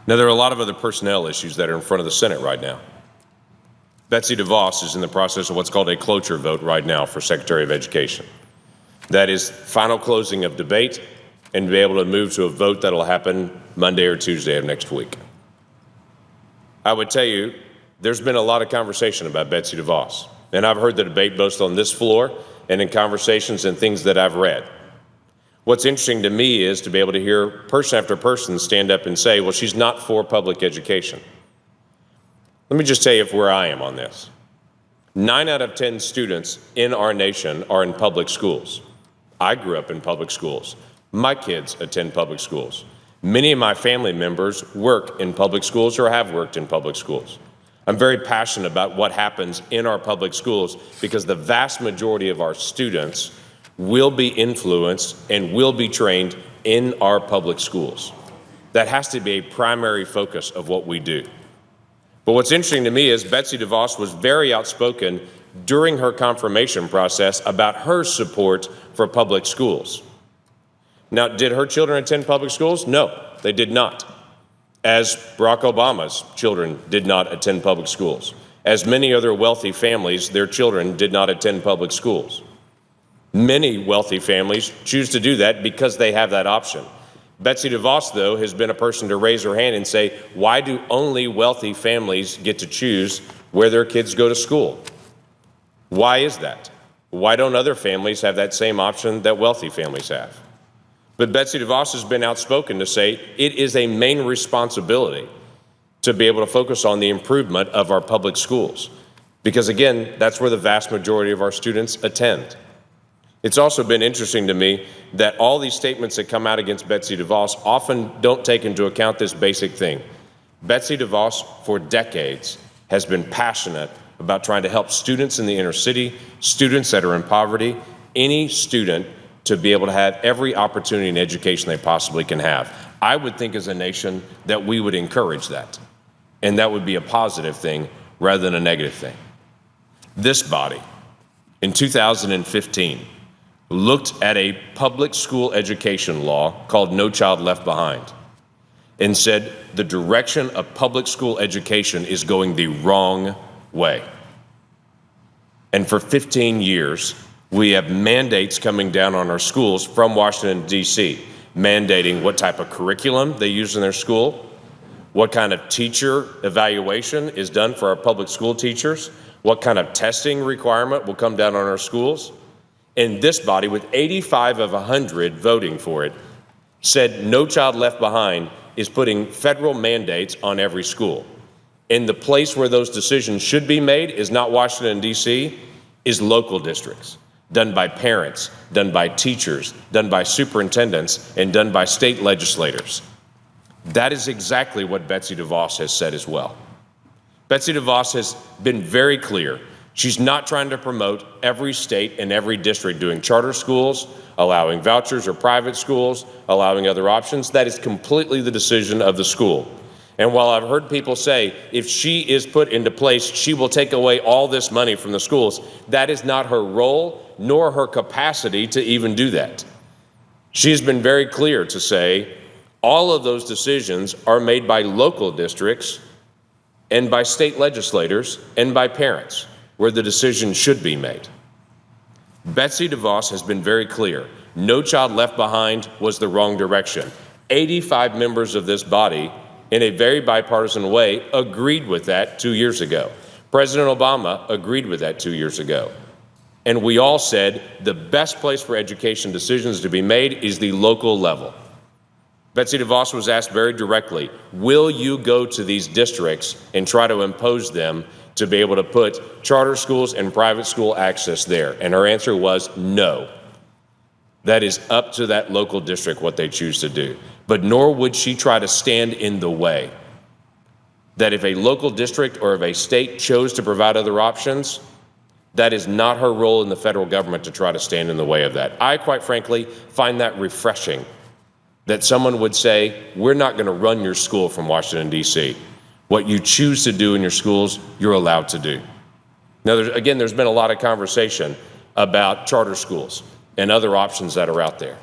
Now, there are a lot of other personnel issues that are in front of the Senate right now. Betsy DeVos is in the process of what's called a cloture vote right now for Secretary of Education. That is final closing of debate and be able to move to a vote that will happen Monday or Tuesday of next week. I would tell you, there's been a lot of conversation about Betsy DeVos, and I've heard the debate both on this floor and in conversations and things that I've read. What's interesting to me is to be able to hear person after person stand up and say, well, she's not for public education. Let me just tell you where I am on this. 9 out of 10 students in our nation are in public schools. I grew up in public schools. My kids attend public schools. Many of my family members work in public schools or have worked in public schools. I'm very passionate about what happens in our public schools because the vast majority of our students will be influenced and will be trained in our public schools. That has to be a primary focus of what we do. But what's interesting to me is Betsy DeVos was very outspoken during her confirmation process about her support for public schools. Now, did her children attend public schools? No, they did not. As Barack Obama's children did not attend public schools. As many other wealthy families, their children did not attend public schools. Many wealthy families choose to do that because they have that option. Betsy DeVos, though, has been a person to raise her hand and say, why do only wealthy families get to choose where their kids go to school? Why is that? Why don't other families have that same option that wealthy families have? But Betsy DeVos has been outspoken to say it is a main responsibility to be able to focus on the improvement of our public schools. Because again, that's where the vast majority of our students attend. It's also been interesting to me that all these statements that come out against Betsy DeVos often don't take into account this basic thing. Betsy DeVos, for decades, has been passionate about trying to help students in the inner city, students that are in poverty, any student to be able to have every opportunity and education they possibly can have. I would think as a nation that we would encourage that, and that would be a positive thing rather than a negative thing. This body, in 2015, looked at a public school education law called No Child Left Behind and said the direction of public school education is going the wrong way. And for 15 years, we have mandates coming down on our schools from Washington, D.C., mandating what type of curriculum they use in their school, what kind of teacher evaluation is done for our public school teachers, what kind of testing requirement will come down on our schools. And this body, with 85 of 100 voting for it, said No Child Left Behind is putting federal mandates on every school. And the place where those decisions should be made is not Washington, D.C., is local districts, done by parents, done by teachers, done by superintendents, and done by state legislators. That is exactly what Betsy DeVos has said as well. Betsy DeVos has been very clear. She's not trying to promote every state and every district doing charter schools, allowing vouchers or private schools, allowing other options. That is completely the decision of the school. And while I've heard people say, if she is put into place, she will take away all this money from the schools, that is not her role, nor her capacity to even do that. She has been very clear to say, all of those decisions are made by local districts and by state legislators and by parents, where the decision should be made. Betsy DeVos has been very clear. No Child Left Behind was the wrong direction. 85 members of this body, in a very bipartisan way, agreed with that 2 years ago. President Obama agreed with that 2 years ago. And we all said the best place for education decisions to be made is the local level. Betsy DeVos was asked very directly, will you go to these districts and try to impose them to be able to put charter schools and private school access there? And her answer was no. That is up to that local district what they choose to do. But nor would she try to stand in the way. That if a local district or if a state chose to provide other options, that is not her role in the federal government to try to stand in the way of that. I, quite frankly, find that refreshing, that someone would say, we're not going to run your school from Washington, D.C. What you choose to do in your schools, you're allowed to do. Now, there's been a lot of conversation about charter schools and other options that are out there.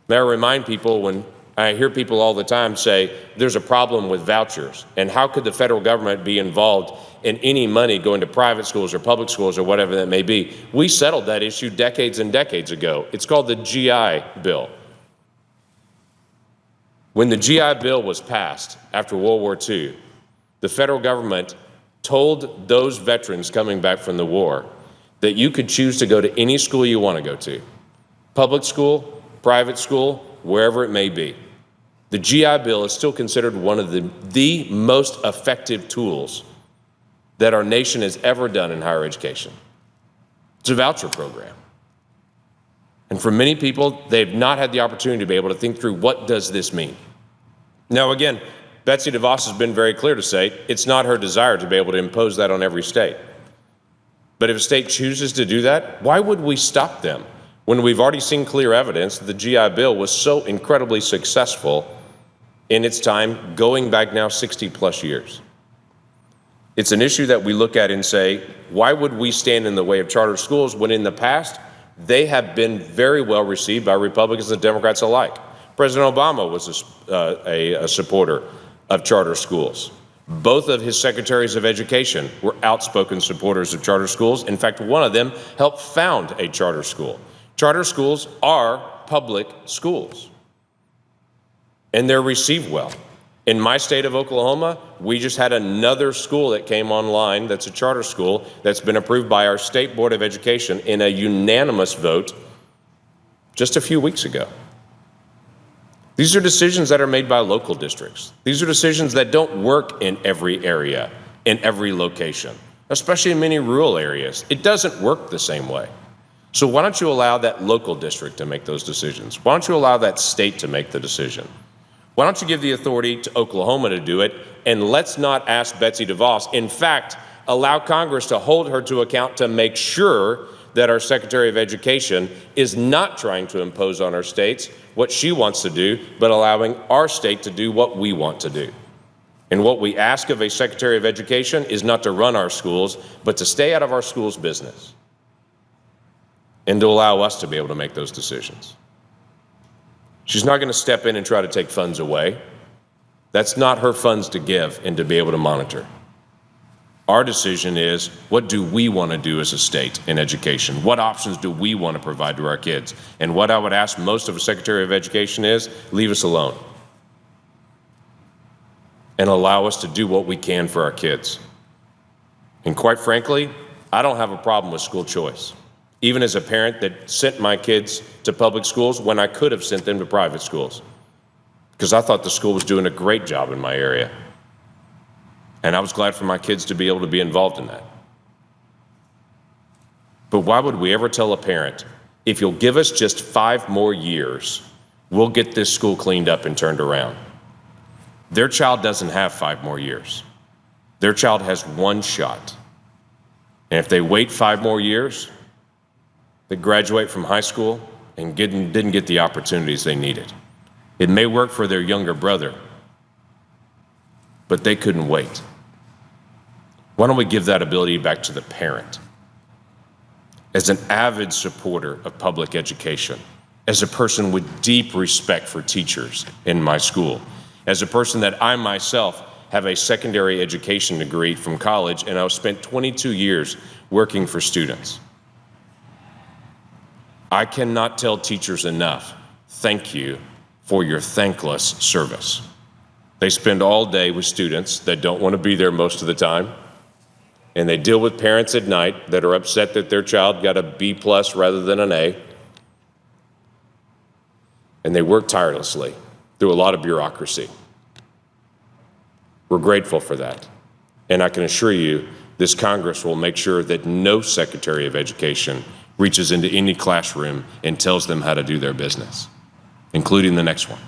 May I remind people, when I hear people all the time say there's a problem with vouchers, and how could the federal government be involved in any money going to private schools or public schools or whatever that may be? We settled that issue decades and decades ago. It's called the GI Bill. When the GI Bill was passed after World War II, the federal government told those veterans coming back from the war that you could choose to go to any school you want to go to, public school, private school, wherever it may be. The GI Bill is still considered one of the most effective tools that our nation has ever done in higher education. It's a voucher program. And for many people, they've not had the opportunity to be able to think through, what does this mean? Now, again, Betsy DeVos has been very clear to say it's not her desire to be able to impose that on every state. But if a state chooses to do that, why would we stop them when we've already seen clear evidence that the GI Bill was so incredibly successful in its time, going back now 60 plus years? It's an issue that we look at and say, why would we stand in the way of charter schools when in the past they have been very well received by Republicans and Democrats alike? President Obama was a supporter of charter schools. Both of his secretaries of education were outspoken supporters of charter schools. In fact, one of them helped found a charter school. Charter schools are public schools, and they're received well. In my state of Oklahoma, we just had another school that came online that's a charter school that's been approved by our State Board of Education in a unanimous vote just a few weeks ago. These are decisions that are made by local districts. These are decisions that don't work in every area, in every location, especially in many rural areas. It doesn't work the same way. So why don't you allow that local district to make those decisions? Why don't you allow that state to make the decision? Why don't you give the authority to Oklahoma to do it? And let's not ask Betsy DeVos. In fact, allow Congress to hold her to account to make sure that our Secretary of Education is not trying to impose on our states what she wants to do, but allowing our state to do what we want to do. And what we ask of a Secretary of Education is not to run our schools, but to stay out of our schools' business and to allow us to be able to make those decisions. She's not going to step in and try to take funds away. That's not her funds to give and to be able to monitor. Our decision is, what do we want to do as a state in education? What options do we want to provide to our kids? And what I would ask most of a Secretary of Education is, leave us alone and allow us to do what we can for our kids. And quite frankly, I don't have a problem with school choice, even as a parent that sent my kids to public schools when I could have sent them to private schools, because I thought the school was doing a great job in my area. And I was glad for my kids to be able to be involved in that. But why would we ever tell a parent, if you'll give us just 5 more years, we'll get this school cleaned up and turned around? Their child doesn't have 5 more years. Their child has 1 shot. And if they wait 5 more years, they graduate from high school and didn't get the opportunities they needed. It may work for their younger brother, but they couldn't wait. Why don't we give that ability back to the parent? As an avid supporter of public education, as a person with deep respect for teachers in my school, as a person that I myself have a secondary education degree from college, and I've spent 22 years working for students. I cannot tell teachers enough, thank you for your thankless service. They spend all day with students that don't want to be there most of the time, and they deal with parents at night that are upset that their child got a B+ rather than an A, and they work tirelessly through a lot of bureaucracy. We're grateful for that, and I can assure you this Congress will make sure that no Secretary of Education reaches into any classroom and tells them how to do their business, including the next one.